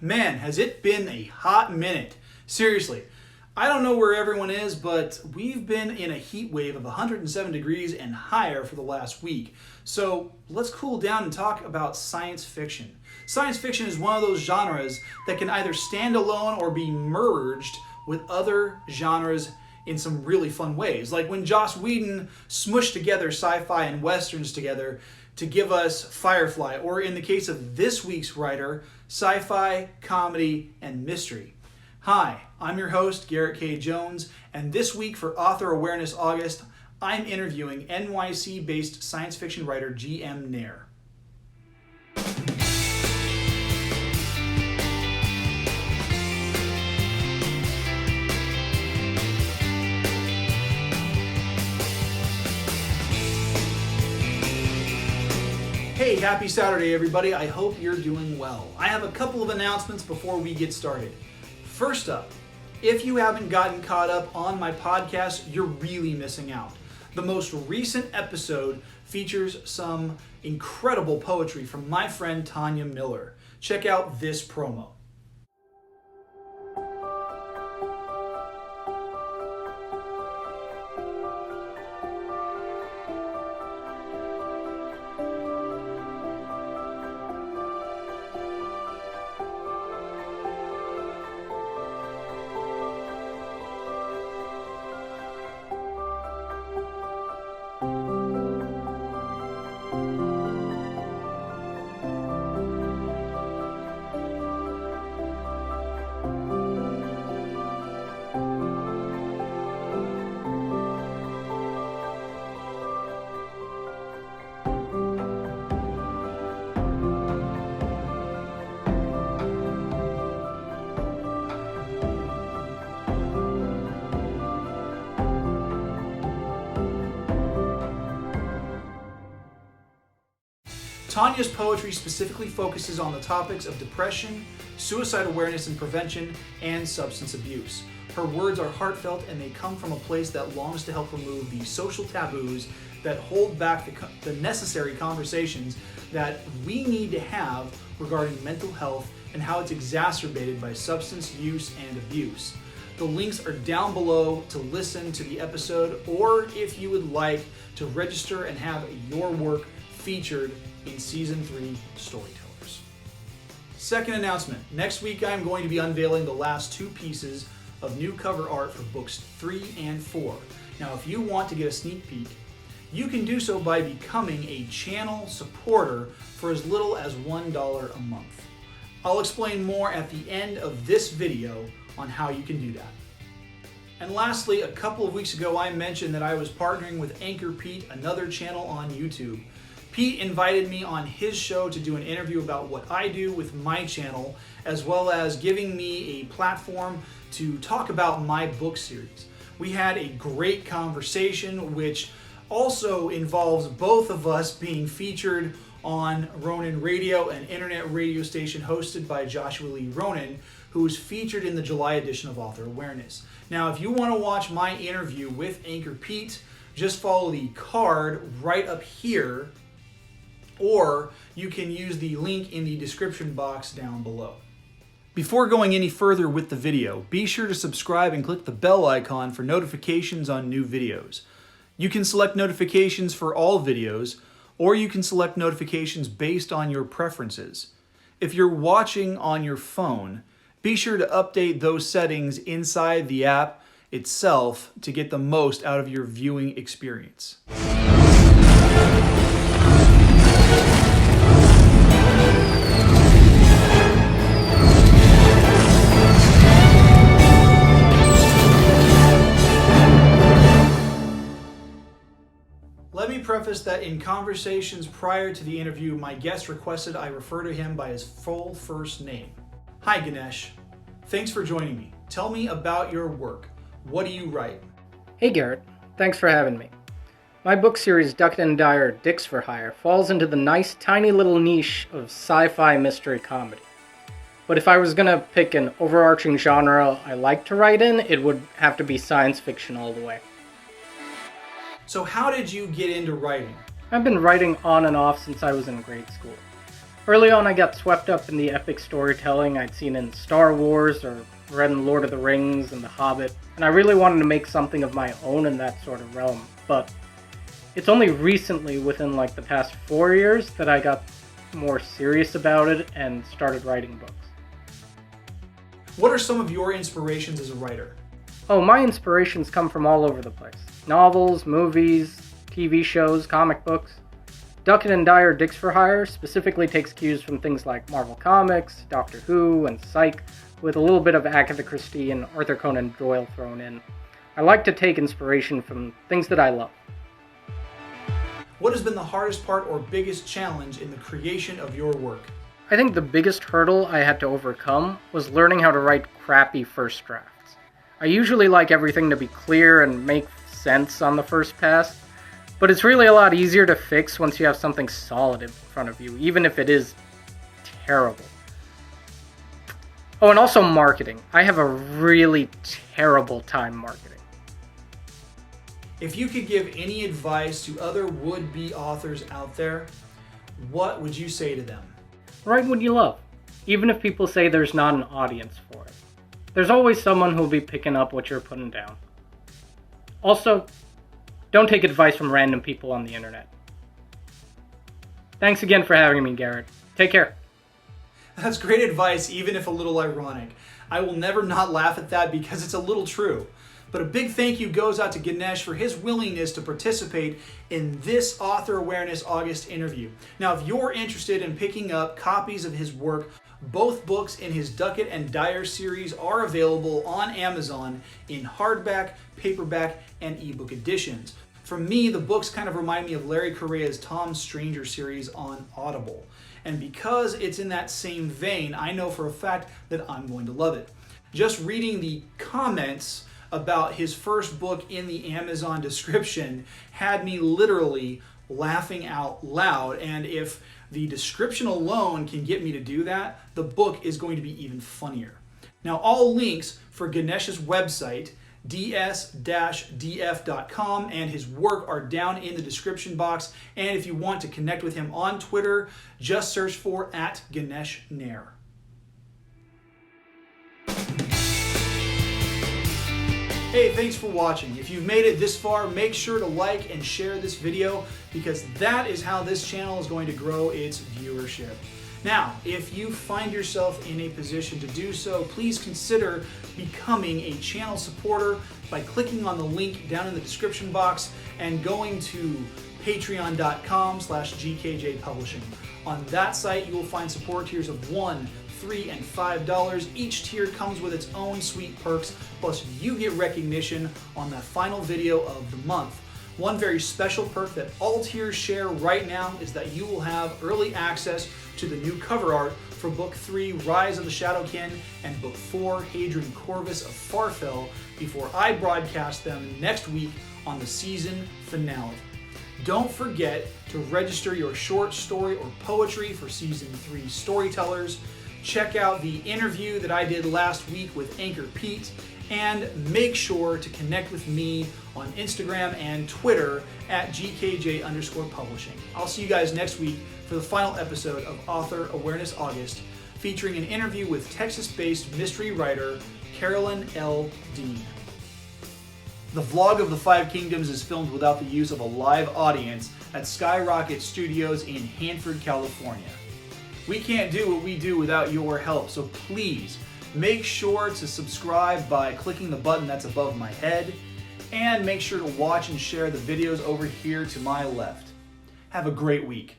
Man, has it been a hot minute. Seriously, I don't know where everyone is, but we've been in a heat wave of 107 degrees and higher for the last week. So let's cool down and talk about science fiction. Science fiction is one of those genres that can either stand alone or be merged with other genres in some really fun ways. Like when Joss Whedon smushed together sci-fi and westerns together to give us Firefly, or in the case of this week's writer, sci-fi, comedy, and mystery. Hi, I'm your host, Garrett K. Jones, and this week for Author Awareness August, I'm interviewing NYC-based science fiction writer G.M. Nair. Hey, happy Saturday, everybody. I hope you're doing well. I have a couple of announcements before we get started. First up, if you haven't gotten caught up on my podcast, you're really missing out. The most recent episode features some incredible poetry from my friend Tanya Miller. Check out this promo. Tanya's poetry specifically focuses on the topics of depression, suicide awareness and prevention, and substance abuse. Her words are heartfelt and they come from a place that longs to help remove the social taboos that hold back the necessary conversations that we need to have regarding mental health and how it's exacerbated by substance use and abuse. The links are down below to listen to the episode, or if you would like to register and have your work featured in Season 3 Storytellers. Second announcement. Next week I'm going to be unveiling the last two pieces of new cover art for books 3 and 4. Now if you want to get a sneak peek, you can do so by becoming a channel supporter for as little as $1 a month. I'll explain more at the end of this video on how you can do that. And lastly, a couple of weeks ago I mentioned that I was partnering with AnchorPete, another channel on YouTube. Pete invited me on his show to do an interview about what I do with my channel, as well as giving me a platform to talk about my book series. We had a great conversation, which also involves both of us being featured on Ronin Radio, an internet radio station hosted by Joshua Lee Ronin, who was featured in the July edition of Author Awareness. Now, if you want to watch my interview with Anchor Pete, just follow the card right up here, or you can use the link in the description box down below. Before going any further with the video, be sure to subscribe and click the bell icon for notifications on new videos. You can select notifications for all videos, or you can select notifications based on your preferences. If you're watching on your phone, be sure to update those settings inside the app itself to get the most out of your viewing experience. Let me preface that in conversations prior to the interview, my guest requested I refer to him by his full first name. Hi Ganesh, thanks for joining me. Tell me about your work. What do you write? Hey Garrett, thanks for having me. My book series Duckett Dyer, Dicks for Hire falls into the nice tiny little niche of sci-fi mystery comedy. But if I was gonna pick an overarching genre I like to write in, it would have to be science fiction all the way. So how did you get into writing? I've been writing on and off since I was in grade school. Early on, I got swept up in the epic storytelling I'd seen in Star Wars or read in Lord of the Rings and The Hobbit, and I really wanted to make something of my own in that sort of realm. But it's only recently, within like the past 4 years, that I got more serious about it and started writing books. What are some of your inspirations as a writer? Oh, my inspirations come from all over the place. Novels, movies, TV shows, comic books. Duckett Dyer Dicks for Hire specifically takes cues from things like Marvel Comics, Doctor Who, and Psych, with a little bit of Agatha Christie and Arthur Conan Doyle thrown in. I like to take inspiration from things that I love. What has been the hardest part or biggest challenge in the creation of your work? I think the biggest hurdle I had to overcome was learning how to write crappy first drafts. I usually like everything to be clear and make sense on the first pass, but it's really a lot easier to fix once you have something solid in front of you, even if it is terrible. Oh, and also marketing. I have a really terrible time marketing. If you could give any advice to other would-be authors out there, what would you say to them? Write what you love, even if people say there's not an audience for it. There's always someone who'll be picking up what you're putting down. Also, don't take advice from random people on the internet. Thanks again for having me, Garrett. Take care. That's great advice, even if a little ironic. I will never not laugh at that because it's a little true. But a big thank you goes out to Ganesh for his willingness to participate in this Author Awareness August interview. Now, if you're interested in picking up copies of his work, both books in his Duckett and Dyer series are available on Amazon in hardback, paperback, and ebook editions. For me, the books kind of remind me of Larry Correa's Tom Stranger series on Audible. And because it's in that same vein, I know for a fact that I'm going to love it. Just reading the comments about his first book in the Amazon description had me literally laughing out loud. And if the description alone can get me to do that, the book is going to be even funnier. Now, all links for Ganesh's website, ds-df.com, and his work are down in the description box. And if you want to connect with him on Twitter, just search for @GaneshNair. Hey, thanks for watching. If you've made it this far, make sure to like and share this video because that is how this channel is going to grow its viewership. Now, if you find yourself in a position to do so, please consider becoming a channel supporter by clicking on the link down in the description box and going to patreon.com/GKJPublishing. On that site, you will find support tiers of $1, $3, and $5. Each tier comes with its own sweet perks, plus you get recognition on that final video of the month. One very special perk that all tiers share right now is that you will have early access to the new cover art for Book 3, Rise of the Shadowkin, and Book 4, Hadrian Corvus of Farfell, before I broadcast them next week on the season finale. Don't forget to register your short story or poetry for Season 3 Storytellers. Check out the interview that I did last week with AnchorPete, and make sure to connect with me on Instagram and Twitter @GKJ_publishing. I'll see you guys next week for the final episode of Author Awareness August, featuring an interview with Texas-based mystery writer Carolyn L. Dean. The vlog of the Five Kingdoms is filmed without the use of a live audience at Skyrocket Studios in Hanford, California. We can't do what we do without your help, so please make sure to subscribe by clicking the button that's above my head, and make sure to watch and share the videos over here to my left. Have a great week.